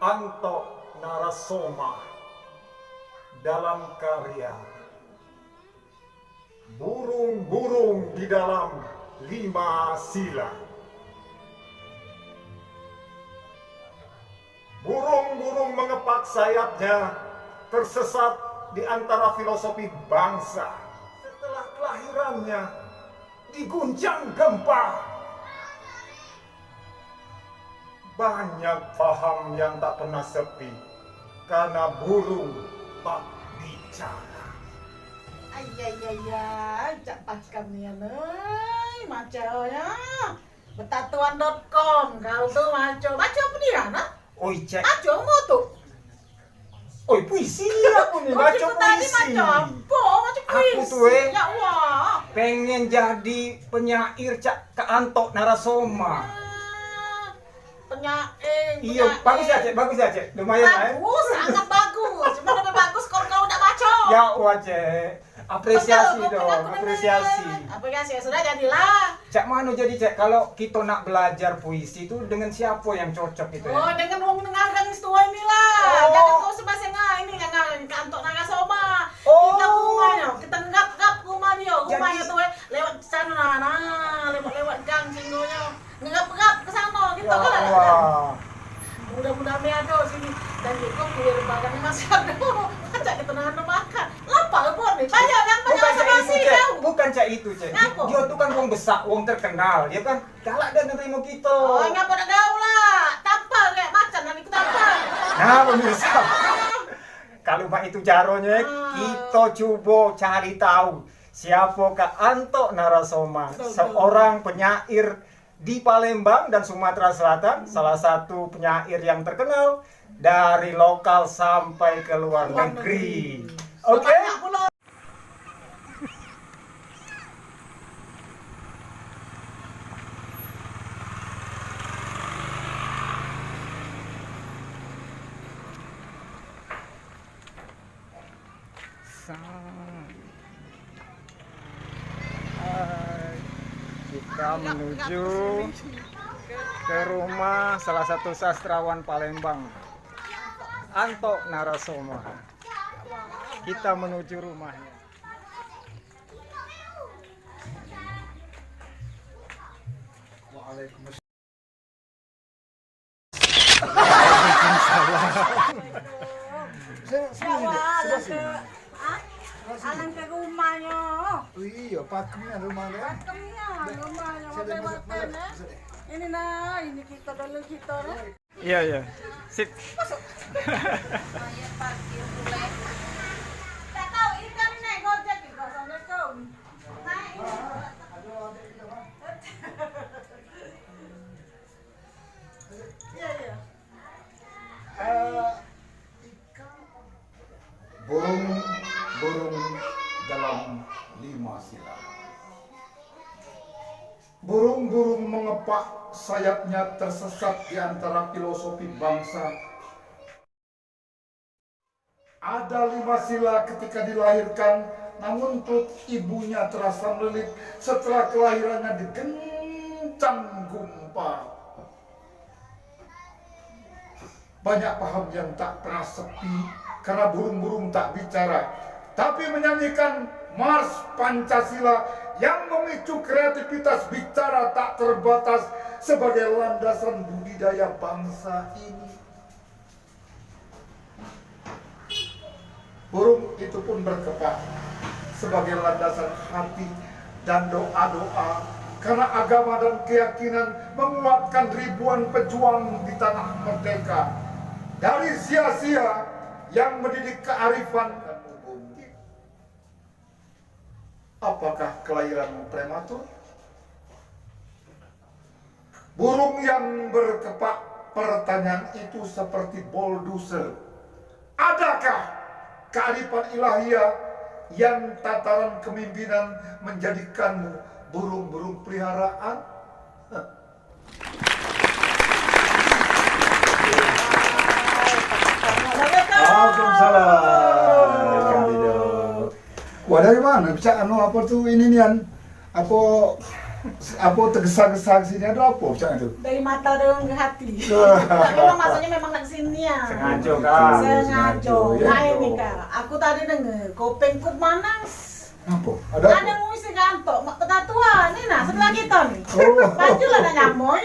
Anto Narasoma dalam karya Burung-burung di dalam 5 sila. Burung-burung mengepak sayapnya tersesat di antara filosofi bangsa. Setelah kelahirannya diguncang gempa. Banyak paham yang tak pernah sepi karena burung tak bicara. Ayayaya, cepat kalian, maco ya. Betatuan.com, kau tuh maco. Maco apa dia, nak? Oi cek, Maco mau tuh. oi puisi aku nih, Oh, baca itu tadi puisi. maco apa? Maco Aku puisi. tuh, Ya wah. pengen jadi penyair cak ke Anto Narasoma. Penyair. Iya, bagus ya cek, bagus ya cek, lumayan ya. Bagus, sangat bagus. Cuma lebih bagus kalau kau udah maco. Ya wah cek, apresiasi Betul, dong, aku apresiasi. dengerin. Apresiasi, ya sudah jadilah. Cak mana jadi cek, kalau kita nak belajar puisi itu dengan siapa yang cocok gitu Oh, ya? dengan wong ngarang tua inilah. Oh. Jangan kau sebasengah ini yang ngarang ke Anto Narasoma. Oh. Kita ke rumahnya, kita ngap rumahnya. Rumahnya Jadi- tuh lewat sana, lewat gang singgonya. Ngap ke sana gitu Ya kan. wah. Mudah-mudahan dia ada sini. Dan juga kue lembagannya masih ada. Macam kita nahan makan. Lapar pun nih. Banyak yang banyak Bukan cak itu basa-basi cek, kau. bukan cak itu cek. Ngapa? Dia tuh kan wong besar, wong terkenal, dia kan galak dan nerima kita. Oh, ngapa nak gaul lah. Tampar kayak macan nanti ku tampar. Nah pemirsa, kalau mak itu jaronya, kita coba cari tahu siapakah Anto Narasoma, Betul. seorang penyair di Palembang dan Sumatera Selatan, salah satu penyair yang terkenal dari lokal sampai ke luar negeri. Oke? Banyak pula. Kita menuju ke rumah salah satu sastrawan Palembang, Anto Narasoma. Kita menuju rumahnya. Waalaikumsalam. Alang ke rumahnya. Iya, pakemnya rumahnya. Pakemnya, rumahnya. Makan-makan ya. Ini nah, ini kita dulu kita nah. Iya, iya. Sip. Tak tahu ini kan naik gojek di Assalamualaikum. Naik. Iya, iya. Burung dalam 5 sila. Burung-burung mengepak sayapnya tersesat di antara filosofi bangsa. Ada 5 sila ketika dilahirkan, namun perut ibunya terasa melilit setelah kelahirannya digencang gempa. Banyak paham yang tak pernah sepi karena burung-burung tak bicara, tapi menyanyikan Mars Pancasila yang memicu kreativitas bicara tak terbatas sebagai landasan budidaya bangsa ini. Burung itu pun berkepak sebagai landasan hati dan doa-doa karena agama dan keyakinan menguatkan ribuan pejuang di tanah merdeka. Dari sia-sia yang mendidik kearifan dan hukum. Apakah kelahiran prematur? Burung yang berkepak, pertanyaan itu seperti bulldozer. Adakah kearifan ilahiyah yang tataran kepemimpinan menjadikanmu burung-burung peliharaan? Waalaikumsalam. Wah dari mana bisa anu apa tuh ini nian apa apa tergesa-gesa sini ada apa macam itu? Dari mata orang ke hati. Tapi memang maksudnya memang nak sini ya. Sengaja kak. Sengaja. Ya, Nah itu. ini kak, aku tadi denger kopeng kup manas. Apa? Ada Ada apa? musik kantor, ketatuan. Ini nah sebelah kita nih. Oh. Baju lah nak nyamoy.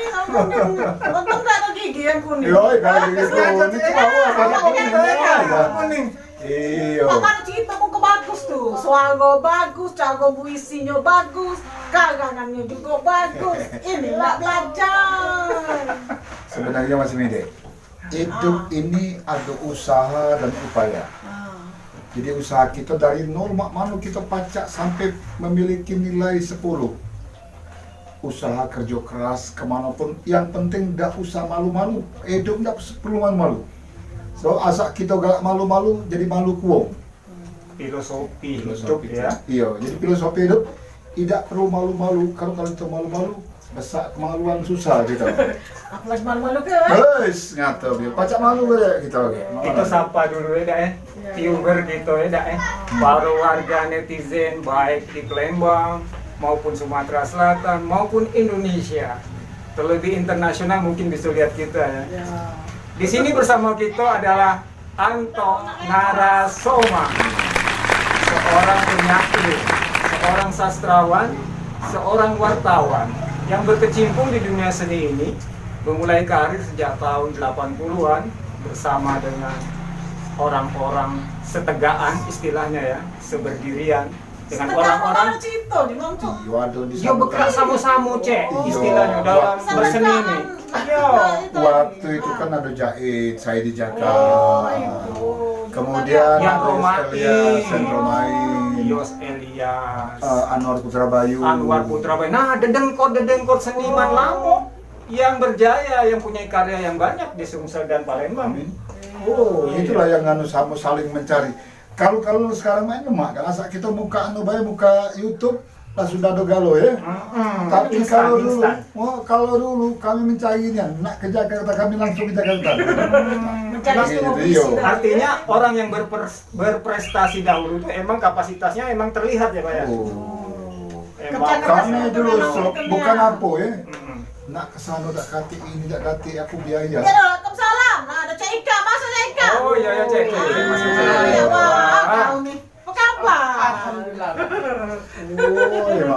Untung gak ada gigi yang kuning. Yoi, kalau gitu. Sengaja Ini tuh, tahu apa Apa kuning yang ya? kuning. Iya. Papan cerita muka bagus tuh, suara bagus, cara puisinya bagus, karangannya juga bagus. Ini nggak belajar. Sebenarnya Mas Mede, hidup ini ada usaha dan upaya. Jadi usaha kita dari nol mana kita pacak sampai memiliki nilai 10. Usaha kerja keras kemanapun, yang penting tidak usah malu-malu. Hidup tidak perlu malu-malu. So asal kita gak malu-malu jadi malu kuong. Filosofi hidup ya. Iya, jadi filosofi hidup tidak perlu malu-malu. Kalau kita malu-malu, besar kemaluan susah gitu. Apalagi malu-malu ke? Wes, ngatur dia. Pacak malu ya kita. Kita sapa dulu ya dak viewer gitu ya dak para warga netizen baik di Palembang maupun Sumatera Selatan maupun Indonesia. Terlebih internasional mungkin bisa lihat kita ya. Di sini bersama kita adalah Anto Narasoma, seorang penyair, seorang sastrawan, seorang wartawan yang berkecimpung di dunia seni ini, memulai karir sejak tahun 80-an bersama dengan orang-orang setegaan istilahnya ya, seberdirian dengan orang-orang Cito di Mongcok. yo bergerak sama-sama cek istilahnya dalam berseni ini. Yo. Waktu itu kan ada jahit, saya dijaga. Oh, itu. Kemudian Yang ada Romain, Romain, Yos Elias, Anwar Putra Bayu. Anwar Putra Bayu. Nah, dedengkot seniman lama yang berjaya, yang punya karya yang banyak di Sumsel dan Palembang. Amin. Oh, Itulah yang sama saling mencari. Kalau sekarang main nyemak, kan asal kita buka buka YouTube lah sudah ada galau ya. Tapi kalau dulu kami mencarinya, nak ke Jakarta kami langsung ke Jakarta. Mencari semua Gitu, puisi. iya. Artinya orang yang berprestasi dahulu itu emang kapasitasnya emang terlihat ya Pak ya. Oh. Emang. Kami dulu bukan apa ya. Mm-mm. Nak kesana tak kati ini tak kati aku biaya. Ya dong, Waalaikumsalam. Nah, ada Cek Ika, masa Cek Ika? Oh iya ya cek. Masuk cek. Ya, wah, kau nih. Apa kabar? Alhamdulillah.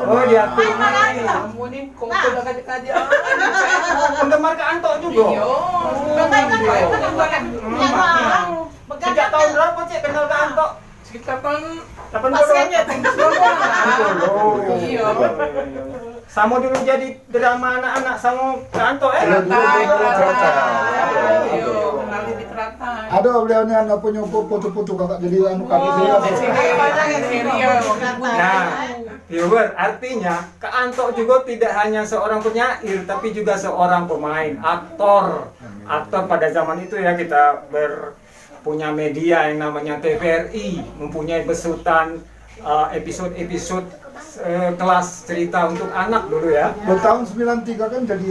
Oh dia tuh. Hai, makasih lah. Kamu nih kok udah kaji-kaji. Penggemar ke Anto juga. Iya. Bagai kan, ya bang. Sejak tahun berapa cek kenal ke Anto? Sekitar tahun 80. Pasiennya Iya. Sama dulu jadi drama anak-anak sama ke Anto Iya, dulu Iya, kenal di teratai. Ada beliau ni anak punya foto-foto kakak jadi anu kaki saya. Nah, viewer, artinya ke Anto juga tidak hanya seorang penyair, tapi juga seorang pemain, aktor. Aktor pada zaman itu ya kita punya media yang namanya TVRI, mempunyai besutan episode-episode kelas cerita untuk anak dulu ya. Tahun 93 kan jadi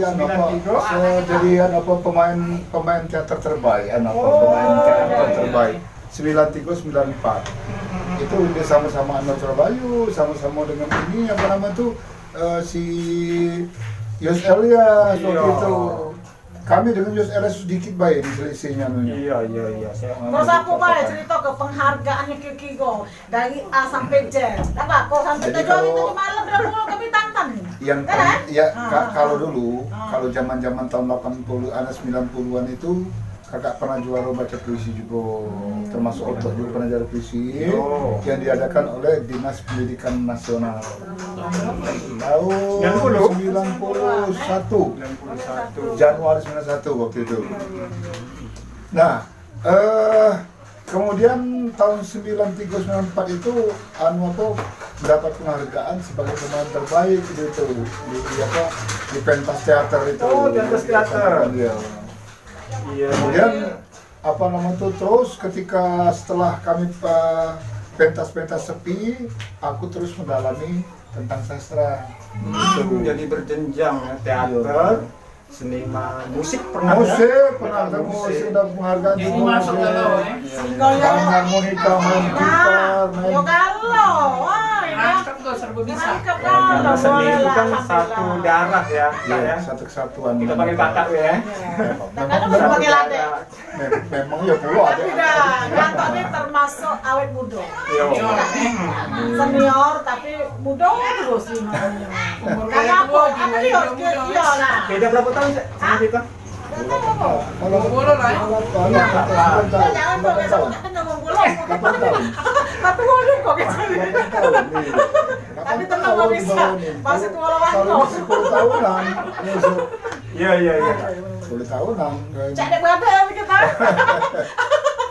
jadi pemain teater terbaik, pemain teater terbaik. 93 94. Itu dia sama-sama Anwar Surabaya, sama-sama dengan ini apa nama itu si Yos Elias waktu itu. Kami dengan Yos Elias sedikit baik selisihnya. Iya. Terus aku boleh cerita ke penghargaannya Kikigo dari A sampai Z. Apa? Kok sampai Jadi tujuan itu kalau- di malam berapa kami tantan nih? Yang Kan? ya kalau dulu, kalau zaman-zaman tahun 80 ada 90-an itu kakak pernah juara baca puisi juga, termasuk Otok juga pernah juara puisi yang diadakan oleh Dinas Pendidikan Nasional tahun 91 Januari 91 waktu itu. Nah, kemudian tahun 93-94 itu Anwar tuh mendapat penghargaan sebagai pemain terbaik gitu di pentas teater itu. Oh, pentas teater. Iya. Kemudian apa nama itu terus ketika setelah kami pentas-pentas sepi, aku terus mendalami tentang sastra. Jadi berjenjang ya, teater, seniman, musik pernah musik udah penghargaan Jadi semua masuk musik. galau Main harmonika, main gitar, main Yo kalau, wah, Mantap tuh. juga serba bisa. Mantap Ya, karena kan, seni boleh itu lah, kan alhamdulillah. satu darah ya, Kak, Ya, ya. satu kesatuan. Kita panggil kakak ya. Ya. Kadang baru panggil adek. Memang ya pulau ada. Tapi dah, Ganto ini termasuk awet muda. Yo. Senior tapi muda terus sih namanya. Umur Karena tua, apa jiwa dia? muda. Iya lah. Beda berapa tahun sih sama kita? Boleh lah. Ya, jangan kok besok kan ngomong pulau. Tapi boleh kok gitu. Tapi tenang kok bisa. Masih tua lawan Kalau kok. 10 tahunan, Iya, iya, iya. 10 tahunan. Cek dek berapa ya kita?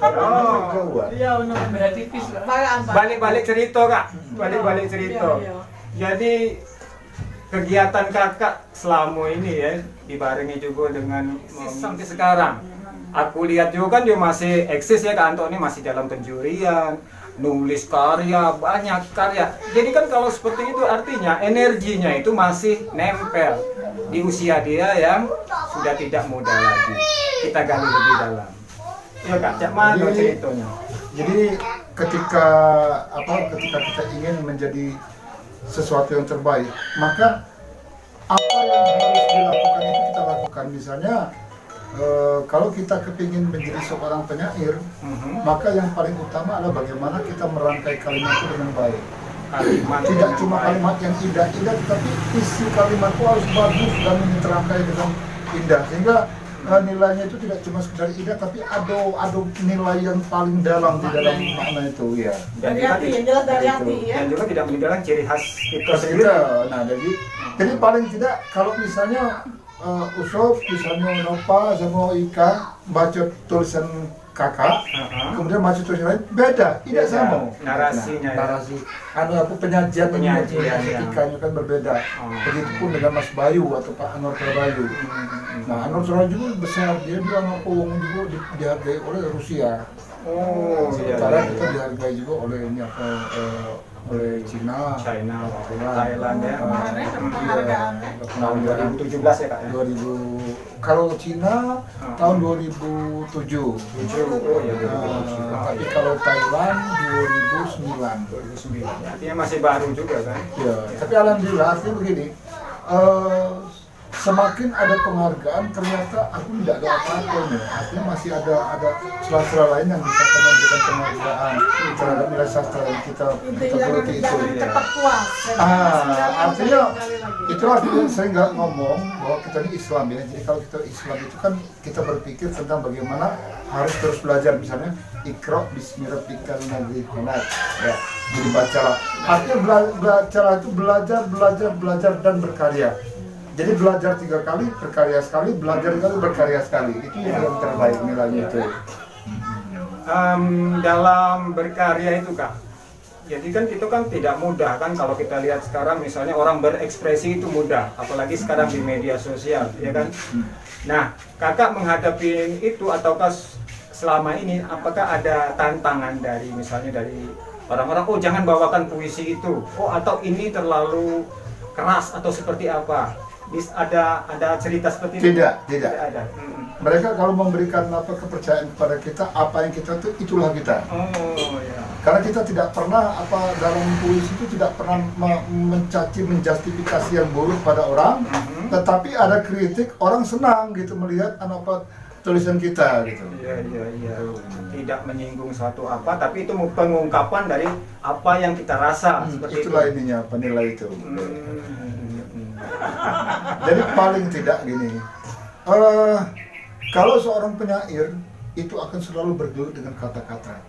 Oh. Iya benar. Beda tipis lah. Balik-balik cerita, Kak. Balik-balik cerita. Iya, iya. Jadi kegiatan kakak selama ini ya dibarengi juga dengan sampai sekarang. Aku lihat juga kan dia masih eksis ya, Kak Anto ini masih dalam pencurian, nulis karya, banyak karya. Jadi kan kalau seperti itu artinya energinya itu masih nempel di usia dia yang sudah tidak muda lagi. Kita gali lebih dalam. Ya Kak, cak mana ceritanya? Jadi ketika kita ingin menjadi sesuatu yang terbaik, maka apa yang harus dilakukan itu kita lakukan. Misalnya kalau kita kepingin menjadi seorang penyair, maka yang paling utama adalah bagaimana kita merangkai kalimat itu dengan baik. Kalimat Tidak dengan cuma baik. kalimat yang indah-indah, tetapi isi kalimat itu harus bagus dan terangkai dengan indah, sehingga nilainya itu tidak cuma sekedar indah, tapi ada nilai yang paling dalam di dalam makna itu ya. Dan Dari juga hati, yang jelas dari hati ya. dan juga tidak meninggalkan ciri khas itu Terus sendiri. kita, nah jadi paling tidak kalau misalnya Usop, misalnya Nova sama Ika baca tulisan kakak, kemudian baca tulisan lain beda, tidak Beda. sama. Narasinya ya. Narasi, aku penyajian Penyajian, ya. Ikanya kan berbeda. Begitupun dengan Mas Bayu atau Pak Anwar Bayu. Nah, Anwar Bayu juga besar, dia bilang apa Wong juga dihargai oleh Rusia. Oh, iya. Sementara iya, kita iya. dihargai juga oleh oleh China, China, Thailand ya. Kemarin penghargaan. Tahun 2017 ya Kak ya. 2000 kalau Cina tahun 2007. Oh iya, 2009. Tapi kalau Thailand 2009. 2009. Artinya masih baru juga kan? Ya, tapi alhamdulillah artinya begini. Semakin ada penghargaan, ternyata aku tidak ada apa-apa nih. Artinya masih ada sela-sela lain yang bisa memberikan penghargaan terhadap nilai sastra yang kita geluti itu. Cepat puas. Artinya itu artinya saya nggak ngomong bahwa kita ini Islam ya. Jadi kalau kita Islam itu kan kita berpikir tentang bagaimana harus terus belajar, misalnya Iqra bismi rabbikal ladzi khalaq. Ya, jadi bacalah. Artinya bacalah itu belajar dan berkarya. Jadi belajar 3 kali, berkarya sekali, belajar sekali, berkarya sekali. Itu yang terbaik nilainya itu. Dalam berkarya itu Kak, jadi kan itu kan tidak mudah kan kalau kita lihat sekarang misalnya orang berekspresi itu mudah, apalagi sekarang di media sosial, ya kan? Nah, kakak menghadapi itu ataukah selama ini apakah ada tantangan dari misalnya dari orang-orang, oh jangan bawakan puisi itu, oh atau ini terlalu keras atau seperti apa? Ada cerita seperti itu? Tidak. ada. Mereka kalau memberikan kepercayaan kepada kita, apa yang kita tuh itulah kita. Oh ya. Karena kita tidak pernah dalam puisi itu tidak pernah mencaci, menjustifikasi yang buruk pada orang, tetapi ada kritik, orang senang gitu melihat tulisan kita gitu. Iya. Tidak menyinggung suatu apa, tapi itu pengungkapan dari apa yang kita rasa seperti Itulah itu. ininya penilai itu. Hmm. Jadi paling tidak gini, kalau seorang penyair itu akan selalu bergelut dengan kata-kata.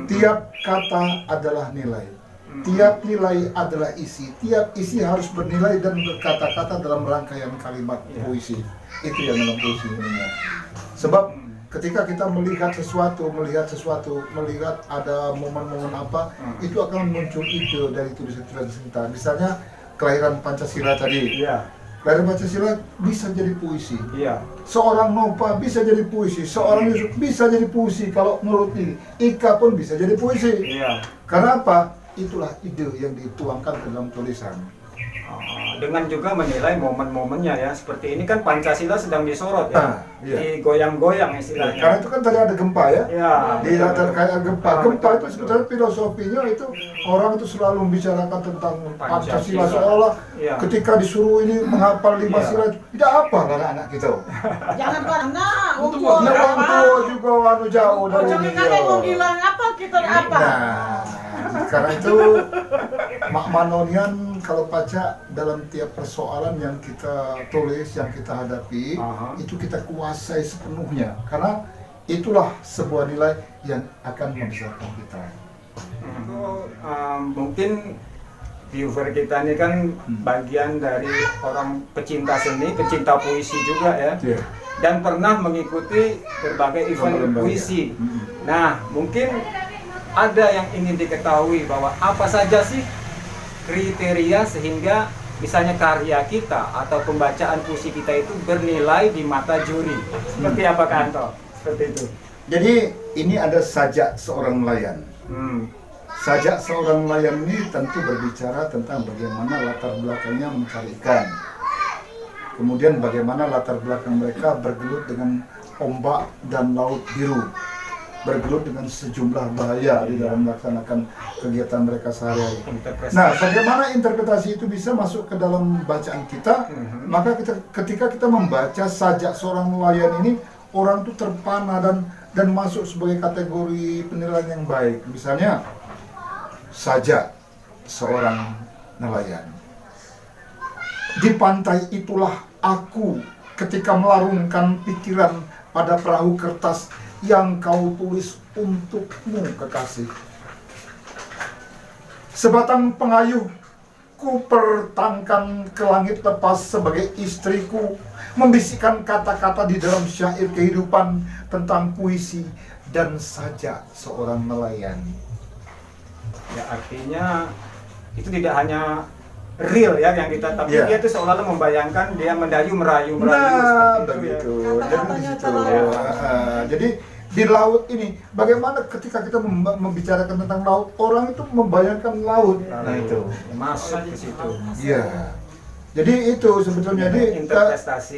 Tiap kata adalah nilai, tiap nilai adalah isi, tiap isi harus bernilai dan berkata-kata dalam rangkaian kalimat puisi. Itu yang dalam puisi sebenarnya. Sebab ketika kita melihat sesuatu, melihat ada momen-momen apa, itu akan muncul ide dari tulisan-tulisan kita. Misalnya kelahiran Pancasila tadi. Iya. Kelahiran Pancasila bisa jadi puisi. Iya. Seorang Nova bisa jadi puisi, seorang Yusuf bisa jadi puisi. Kalau menurut ini, Ika pun bisa jadi puisi. Iya. Karena apa? Itulah ide yang dituangkan ke dalam tulisan. Dengan juga menilai momen-momennya ya, seperti ini kan Pancasila sedang disorot ya, Iya. digoyang-goyang Karena istilahnya. itu kan tadi ada gempa ya. Ya, Di latar kayak gempa. Ah, Gempa betul, itu betul. sebetulnya filosofinya itu orang itu selalu membicarakan tentang Pancasila Pancasila. seolah Iya. ketika disuruh ini menghafal 5 Iya. sila itu tidak apa anak-anak kita. Jangan anak, Untuk umur Nah, orang apa? tua juga anu jauh dari Jangan ini. kakek mau bilang apa kita apa? Nah, karena itu Mak Manonian kalau baca dalam tiap persoalan yang kita tulis, yang kita hadapi, Aha. itu kita kuasai sepenuhnya. Karena itulah sebuah nilai yang akan membesarkan kita. Mungkin viewer kita ini kan bagian dari orang pecinta seni, pecinta puisi juga ya. Iya. Dan pernah mengikuti berbagai event Lomba-lomba, puisi. ya. Nah, mungkin ada yang ingin diketahui bahwa apa saja sih kriteria sehingga misalnya karya kita atau pembacaan puisi kita itu bernilai di mata juri. Seperti apa Kanto? Seperti itu. Jadi ini ada sajak seorang nelayan. Sajak seorang nelayan ini tentu berbicara tentang bagaimana latar belakangnya mencari ikan. Kemudian bagaimana latar belakang mereka bergelut dengan ombak dan laut biru. Bergelut dengan sejumlah bahaya di dalam melaksanakan kegiatan mereka sehari-hari. Interpretasi. Nah, bagaimana interpretasi itu bisa masuk ke dalam bacaan kita? Maka ketika kita membaca sajak seorang nelayan ini, orang itu terpana dan masuk sebagai kategori penilaian yang baik. Misalnya, sajak seorang nelayan. Di pantai itulah aku ketika melarungkan pikiran pada perahu kertas yang kau tulis untukmu kekasih. Sebatang pengayuh ku pertangkan ke langit lepas sebagai istriku, membisikkan kata-kata di dalam syair kehidupan tentang puisi dan sajak seorang nelayan. Ya artinya itu tidak hanya real ya yang kita, tapi Iya. dia itu seolah-olah membayangkan dia merayu Nah, seperti itu ya. begitu. Kata-katanya Jadi, terlalu. jadi di laut ini, bagaimana ketika kita membicarakan tentang laut, orang itu membayangkan laut. Nah itu. Masuk ke situ. Iya. Jadi itu sebetulnya jadi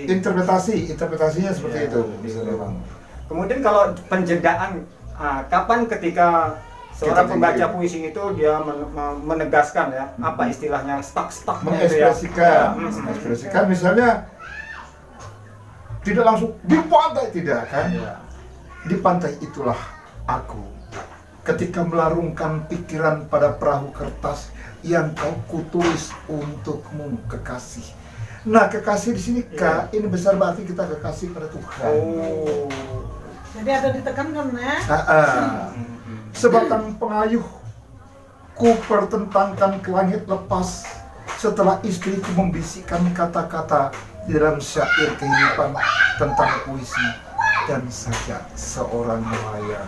interpretasinya seperti Iya, itu. bisa memang. Kemudian kalau penjedaan, kapan ketika seorang Kita pembaca tinggi. puisi itu dia menegaskan ya, apa istilahnya stuck-stucknya itu ya. mengekspresikan misalnya tidak langsung di pantai, tidak kan? Iya. Di pantai itulah aku ketika melarungkan pikiran pada perahu kertas yang kau kutulis untukmu kekasih. Nah, kekasih di sini Iya. ini besar berarti kita kekasih pada Tuhan. Oh. Jadi ada ditekankan ya. Sebatang pengayuh ku pertentangkan ke langit lepas setelah istriku membisikkan kata-kata di dalam syair kehidupan tentang puisi dan sajak seorang nelayan.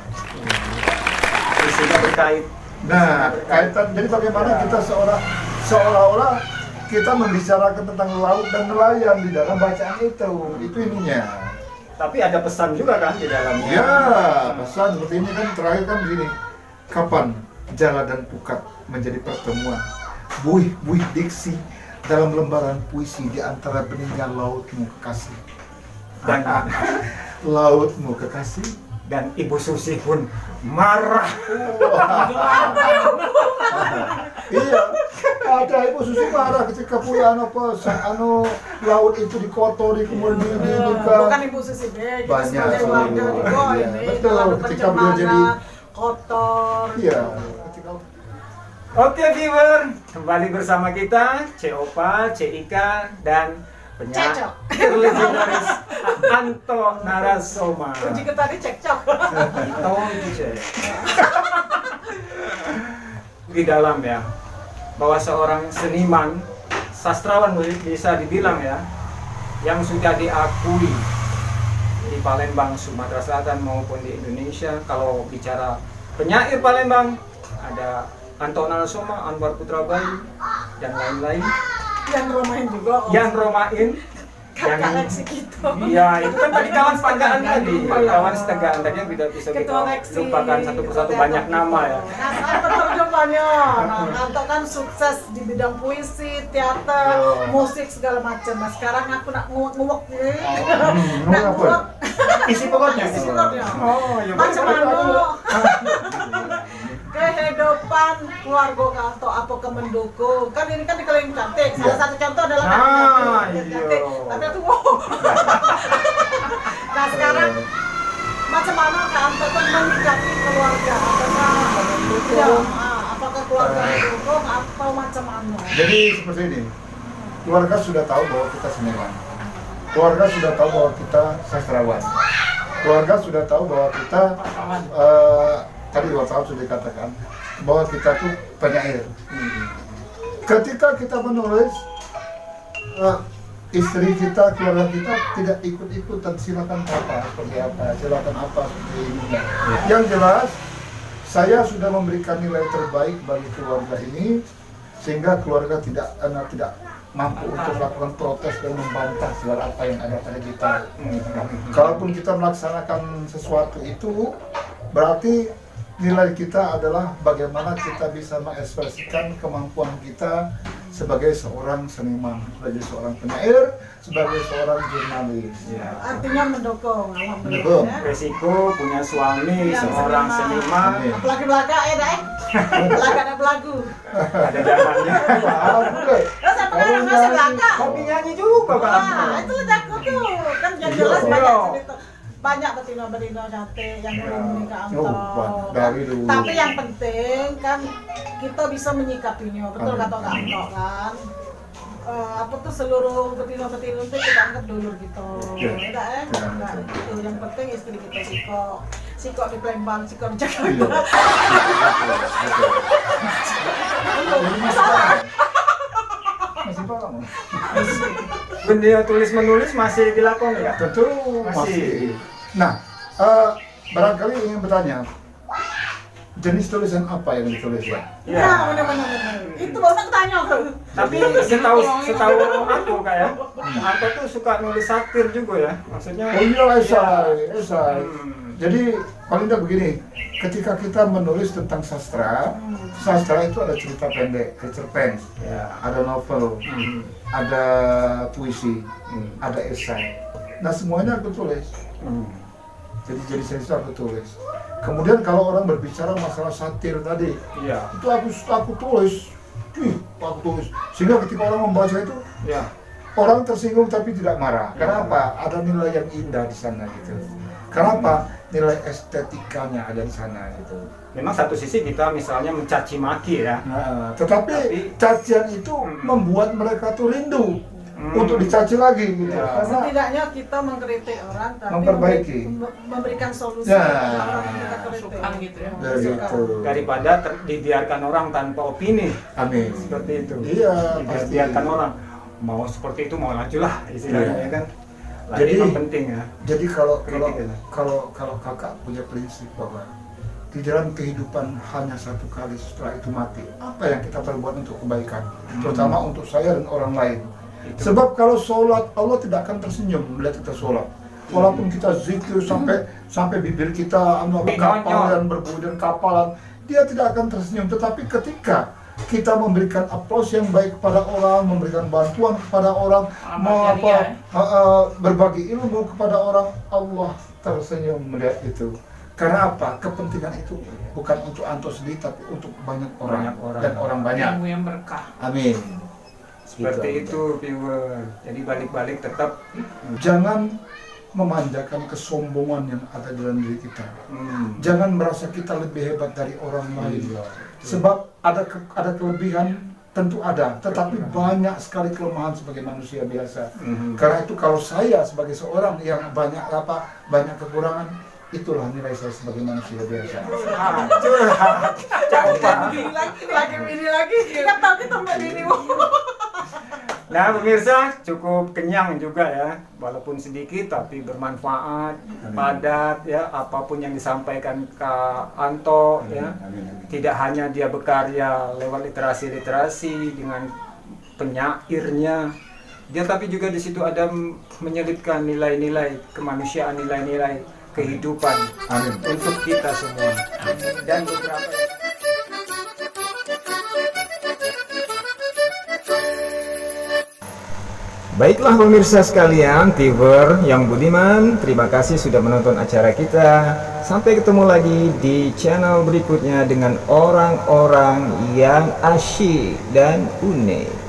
Puisinya berkait. Nah, kaitan jadi bagaimana kita seolah-olah kita membicarakan tentang laut dan nelayan di dalam bacaan itu ininya. Tapi ada pesan juga kan di dalamnya. Ya, pesan seperti ini kan terakhir kan begini. Kapan jala dan pukat menjadi pertemuan? Buih-buih diksi dalam lembaran puisi di antara beningnya lautmu kekasih. Dan Lautmu kekasih. dan Ibu Susi pun marah. Iya, ada Ibu Susi marah ketika punya laut itu dikotori kemudian Bukan Ibu Susi B, kita Banyak sebagai warga sekali. juga Iya, ini betul. dalam Ketika beliau pencemaran, jadi- kotor. Iya, ketika Oke viewer, kembali bersama kita Ceopa, Cika dan Cecok. legendaris Anto Narasoma. Uji ke tadi cekcok. Anto itu di dalam ya, bahwa seorang seniman, sastrawan bisa dibilang ya, yang sudah diakui di Palembang, Sumatera Selatan maupun di Indonesia. Kalau bicara penyair Palembang, ada Anto Narasoma, Anwar Putra Bayu, dan lain-lain. Yang romain juga. Yang Romain, yang Leksi gitu. iya itu kan tadi kawan setegaan tadi, kawan setegaan tadi yang tidak bisa kita Ketua Leksi. lupakan satu persatu, banyak nama ya. Nah, sekarang terjemahnya. Nah, Anto kan sukses di bidang puisi, teater, musik segala macam. Nah, sekarang aku nak nguwek nih. Nak apa? nguwek. Isi pokoknya. Isi pokoknya. Oh, ya Macam betul. mana kehidupan keluarga Kanto apa ke mendukung, kan ini kan dikelilingi cantik, salah satu contoh adalah iya. cantik, tapi aku wow. Nah sekarang macam mana Kanto itu menyikapi keluarga, apakah keluarga mendukung atau macam mana? Jadi seperti ini, keluarga sudah tahu bahwa kita seniman, keluarga sudah tahu bahwa kita sastrawan, keluarga sudah tahu bahwa kita tadi wartawan sudah dikatakan bahwa kita tuh penyair. Ketika kita menulis, istri kita, keluarga kita tidak ikut-ikutan silakan apa seperti apa, silakan apa seperti ini. Yang jelas, saya sudah memberikan nilai terbaik bagi keluarga ini sehingga keluarga tidak mampu untuk melakukan protes dan membantah segala apa yang ada pada kita. Kalaupun kita melaksanakan sesuatu itu, berarti nilai kita adalah bagaimana kita bisa mengekspresikan kemampuan kita sebagai seorang seniman, sebagai seorang penyair, sebagai seorang jurnalis. Ya. Artinya mendukung, Mendukung. alhamdulillah. Ya. Resiko punya suami Yang seorang seniman, Amin. Apalagi Belaga ya deh, Belaga dan Belagu. ada zamannya. Terus apa kan masih Belaga? Hobi nyanyi juga kan? Wah, itu aku tuh kan yang jelas Iya. banyak cerita. Banyak betina-betina cantik yang belum menikah Anto. dari dulu. Tapi yang penting kan kita bisa menyikapinya, betul kata Kak Anto kan. Apa tuh seluruh betina-betina itu kita anggap dulur gitu. Iya. Udah enggak gitu. Yang penting istri kita Siko di Palembang, Siko di Iya. Jakarta. Masih paham? Benda tulis menulis masih dilakukan ya? Tentu Masih. masih. Nah, barangkali ingin bertanya, jenis tulisan apa yang ditulis ya? Ya, benar. Itu loh saya tanya ke. Tapi setahu aku kayak Anto tuh suka nulis satir juga ya, maksudnya. Oh iya, esai. Jadi paling tidak begini, ketika kita menulis tentang sastra itu ada cerita pendek, cerpen, Ya. ada novel, ada puisi, ada esai. Nah semuanya aku tulis. Jadi saya aku tulis. Kemudian kalau orang berbicara masalah satir tadi, Iya. itu aku tulis. Aku tulis. Sehingga ketika orang membaca itu, Ya. orang tersinggung tapi tidak marah. Kenapa? Ada nilai yang indah di sana gitu. Kenapa? Nilai estetikanya ada di sana gitu. Memang satu sisi kita misalnya mencaci maki ya. Nah, tetapi cacian itu membuat mereka tuh rindu untuk dicaci lagi gitu. Ya. Karena Setidaknya kita mengkritik orang tapi Memperbaiki. memberikan solusi Ya. kepada orang yang kita kritik. Masukan gitu ya. dari Masukan. itu. Daripada dibiarkan orang tanpa opini Amin. seperti itu. Iya, pasti. Dibiarkan orang mau seperti itu mau lanjutlah istilahnya Iya. ya kan. Jadi- Jadi yang penting ya. Jadi kalau Kritik ya. kakak punya prinsip bahwa di dalam kehidupan hanya satu kali setelah itu mati, apa yang kita perbuat untuk kebaikan, terutama untuk saya dan orang lain. Itu. Sebab kalau sholat, Allah tidak akan tersenyum melihat kita sholat. Walaupun kita zikir sampai bibir kita kapal dan berbunyi dan kapalan, dia tidak akan tersenyum. Tetapi ketika kita memberikan aplaus yang baik kepada orang, memberikan bantuan kepada orang, berbagi ilmu kepada orang, Allah tersenyum melihat itu. Karena apa? Kepentingan itu bukan untuk Anto sendiri, tapi untuk banyak orang, Banyak orang. dan orang banyak. Ilmu yang berkah. Amin. Seperti Gitu. itu viewer. Jadi balik-balik tetap Jangan memanjakan kesombongan yang ada dalam diri kita. Jangan merasa kita lebih hebat dari orang lain. Sebab ada kelebihan tentu ada, tetapi banyak sekali kelemahan sebagai manusia biasa. Karena itu kalau saya sebagai seorang yang banyak kekurangan, itulah nilai saya sebagai manusia biasa. Lagi ini lagi. Kita tahu kita mbak diri. Nah pemirsa cukup kenyang juga ya, walaupun sedikit tapi bermanfaat, padat ya, apapun yang disampaikan Kak Anto ya. Tidak hanya dia berkarya lewat literasi dengan penyairnya, Dia tapi juga di situ ada menyelipkan nilai-nilai kemanusiaan, nilai-nilai kehidupan untuk kita semua. Dan beberapa Baiklah pemirsa sekalian, viewer yang budiman, terima kasih sudah menonton acara kita. Sampai ketemu lagi di channel berikutnya dengan orang-orang yang asyik dan unik.